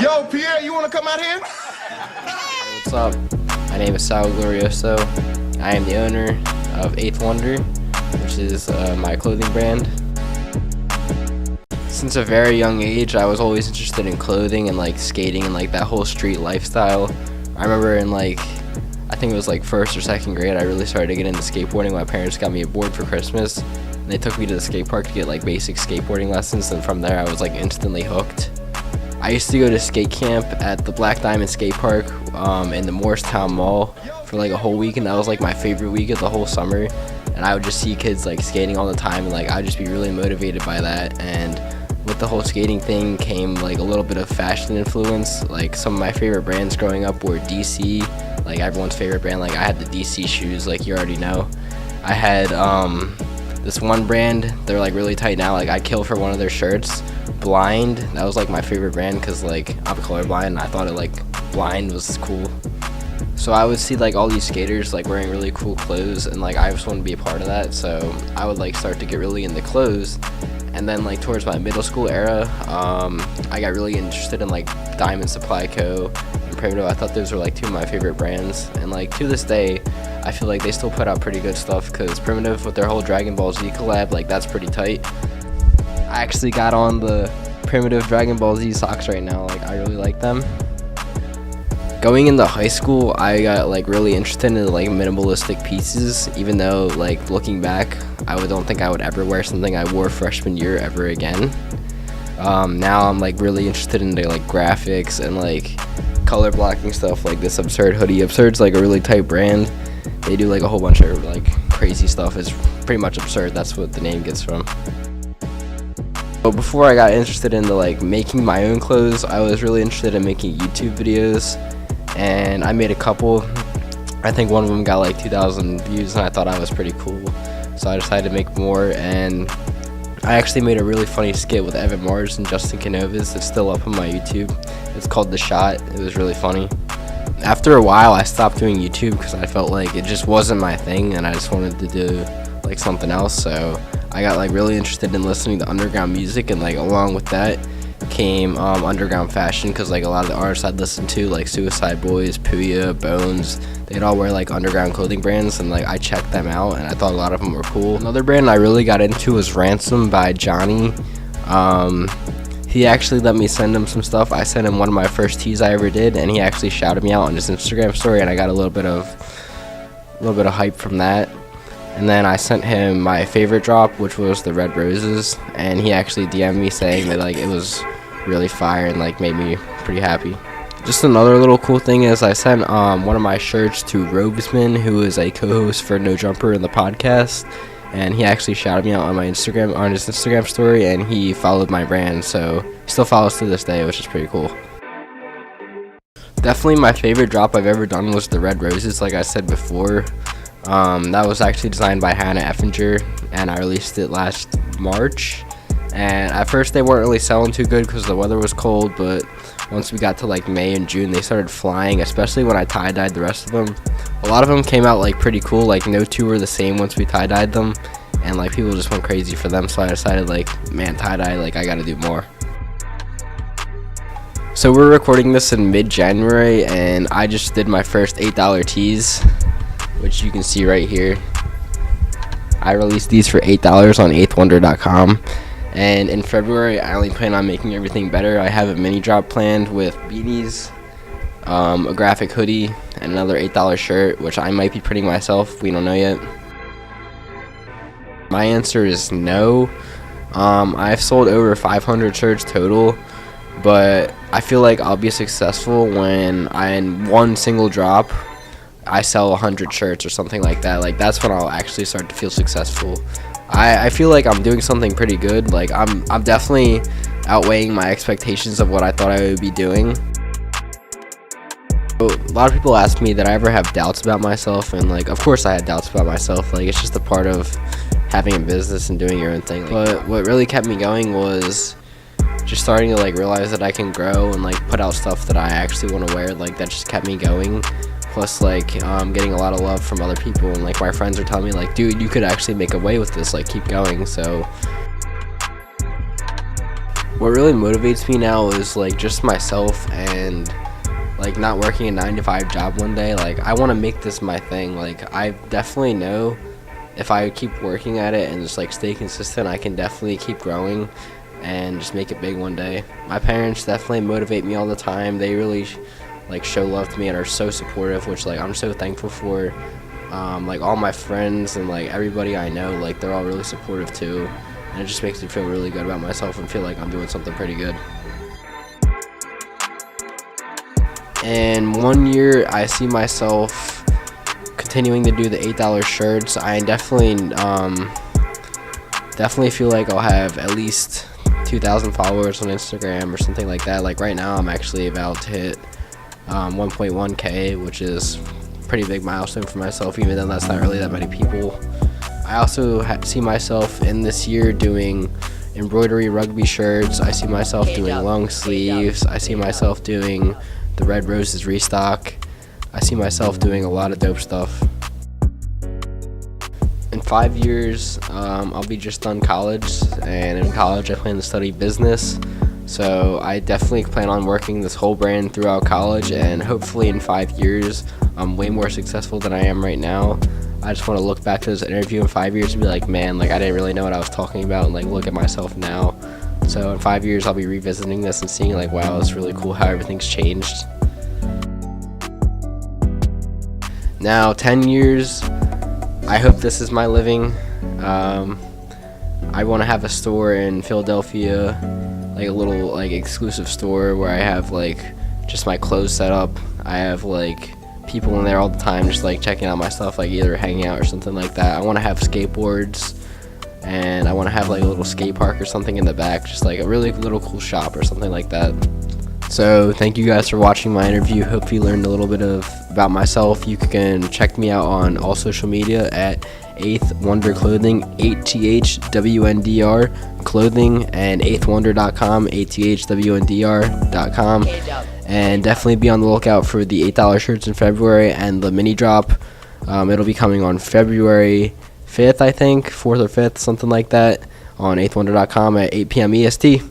Yo, Pierre, you want to come out here? What's up? My name is Sal Glorioso. I am the owner of 8THWNDR, which is my clothing brand. Since a very young age, I was always interested in clothing and like skating and like that whole street lifestyle. I remember in like, I think it was like 1st or 2nd grade, I really started to get into skateboarding. My parents got me a board for Christmas, and they took me to the skate park to get like basic skateboarding lessons, and from there I was like instantly hooked. I used to go to skate camp at the Black Diamond Skate Park in the Morristown Mall for like a whole week, and that was like my favorite week of the whole summer. And I would just see kids like skating all the time, and like I'd just be really motivated by that. And with the whole skating thing came like a little bit of fashion influence. Like some of my favorite brands growing up were DC, like everyone's favorite brand. Like I had the DC shoes, like you already know. I had this one brand, they're like really tight now, like I'd kill for one of their shirts. Blind, that was like my favorite brand because like I'm colorblind and I thought it like blind was cool. So I would see like all these skaters like wearing really cool clothes, and like I just wanted to be a part of that, so I would like start to get really into clothes. And then like towards my middle school era, I got really interested in like Diamond Supply Co. and Primitive. I thought those were like two of my favorite brands, and like to this day I feel like they still put out pretty good stuff, because Primitive with their whole Dragon Ball Z collab, like that's pretty tight. I actually got on the Primitive Dragon Ball Z socks right now, like I really like them. Going into high school, I got like really interested in like minimalistic pieces, even though like looking back, I don't think I would ever wear something I wore freshman year ever again. Now I'm like really interested in like graphics and like color blocking stuff, like this Absurd hoodie. Absurd's like a really tight brand. They do like a whole bunch of like crazy stuff. It's pretty much absurd, that's what the name gets from. But before I got interested into like making my own clothes, I was really interested in making YouTube videos, and I made a couple. I think one of them got like 2,000 views, and I thought I was pretty cool, so I decided to make more. And I actually made a really funny skit with Evan Mars and Justin Canovas. It's still up on my YouTube. It's called The Shot. It was really funny. After a while, I stopped doing YouTube because I felt like it just wasn't my thing, and I just wanted to do like something else. So I got like really interested in listening to underground music, and like along with that came underground fashion, because like a lot of the artists I'd listened to, like Suicide Boys, Puya, Bones, they'd all wear like underground clothing brands, and like I checked them out and I thought a lot of them were cool. Another brand I really got into was Ransom by Johnny. He actually let me send him some stuff. I sent him one of my first tees I ever did, and he actually shouted me out on his Instagram story, and I got a little bit of hype from that. And then I sent him my favorite drop, which was the Red Roses, and he actually DM'd me saying that like it was really fire and like made me pretty happy. Just another little cool thing is I sent one of my shirts to Robesman, who is a co-host for No Jumper in the podcast, and he actually shouted me out on his Instagram story, and he followed my brand, so he still follows to this day, which is pretty cool. Definitely my favorite drop I've ever done was the Red Roses, like I said before. That was actually designed by Hannah Effinger, and I released it last March. And at first they weren't really selling too good because the weather was cold, but once we got to like May and June, they started flying, especially when I tie-dyed the rest of them. A lot of them came out like pretty cool, like no two were the same once we tie-dyed them, and like people just went crazy for them, so I decided like, man, tie-dye, like I gotta do more. So we're recording this in mid-January, and I just did my first $8 tees, which you can see right here. I released these for $8 on 8THWNDR.com, and in February I only plan on making everything better. I have a mini drop planned with beanies, a graphic hoodie, and another $8 shirt, which I might be printing myself, we don't know yet. My answer is no. I've sold over 500 shirts total, but I feel like I'll be successful when in one single drop I sell 100 shirts or something like that. Like that's when I'll actually start to feel successful. I feel like I'm doing something pretty good. Like I'm definitely outweighing my expectations of what I thought I would be doing. A lot of people ask me that I ever have doubts about myself, and like of course I had doubts about myself. Like it's just a part of having a business and doing your own thing. But what really kept me going was just starting to like realize that I can grow and like put out stuff that I actually want to wear. Like that just kept me going. Plus like getting a lot of love from other people, and like my friends are telling me like, dude, you could actually make a way with this, like keep going. So What really motivates me now is like just myself and like not working a 9 to 5 job one day. Like I want to make this my thing. Like I definitely know if I keep working at it and just like stay consistent, I can definitely keep growing and just make it big one day. My parents definitely motivate me all the time. They really like show love to me and are so supportive, which like I'm so thankful for. Like all my friends and like everybody I know, like they're all really supportive too, and it just makes me feel really good about myself and feel like I'm doing something pretty good. And 1 year I see myself continuing to do the $8 shirts. I definitely feel like I'll have at least 2,000 followers on Instagram or something like that. Like right now I'm actually about to hit 1.1k, which is a pretty big milestone for myself, even though that's not really that many people. I also see myself in this year doing embroidery rugby shirts. I see myself doing long sleeves. I see myself doing the Red Roses restock. I see myself doing a lot of dope stuff. In 5 years, I'll be just done college, and in college I plan to study business. So I definitely plan on working this whole brand throughout college, and hopefully in 5 years I'm way more successful than I am right now. I just want to look back to this interview in 5 years and be like, man, like I didn't really know what I was talking about, and like look at myself now. So in 5 years I'll be revisiting this and seeing like, wow, it's really cool how everything's changed. Now 10 years, I hope this is my living. I want to have a store in Philadelphia, like a little like exclusive store where I have like just my clothes set up. I have like people in there all the time just like checking out my stuff, like either hanging out or something like that. I want to have skateboards, and I want to have like a little skate park or something in the back, just like a really little cool shop or something like that. So thank you guys for watching my interview. Hope you learned a little bit about myself. You can check me out on all social media at 8THWNDR Clothing, 8THWNDR Clothing, and 8THWNDR.com, 8THWNDR.com. And definitely be on the lookout for the $8 shirts in February and the mini drop. It'll be coming on February 5th, I think, 4th or 5th, something like that, on 8THWNDR.com at 8 p.m. EST.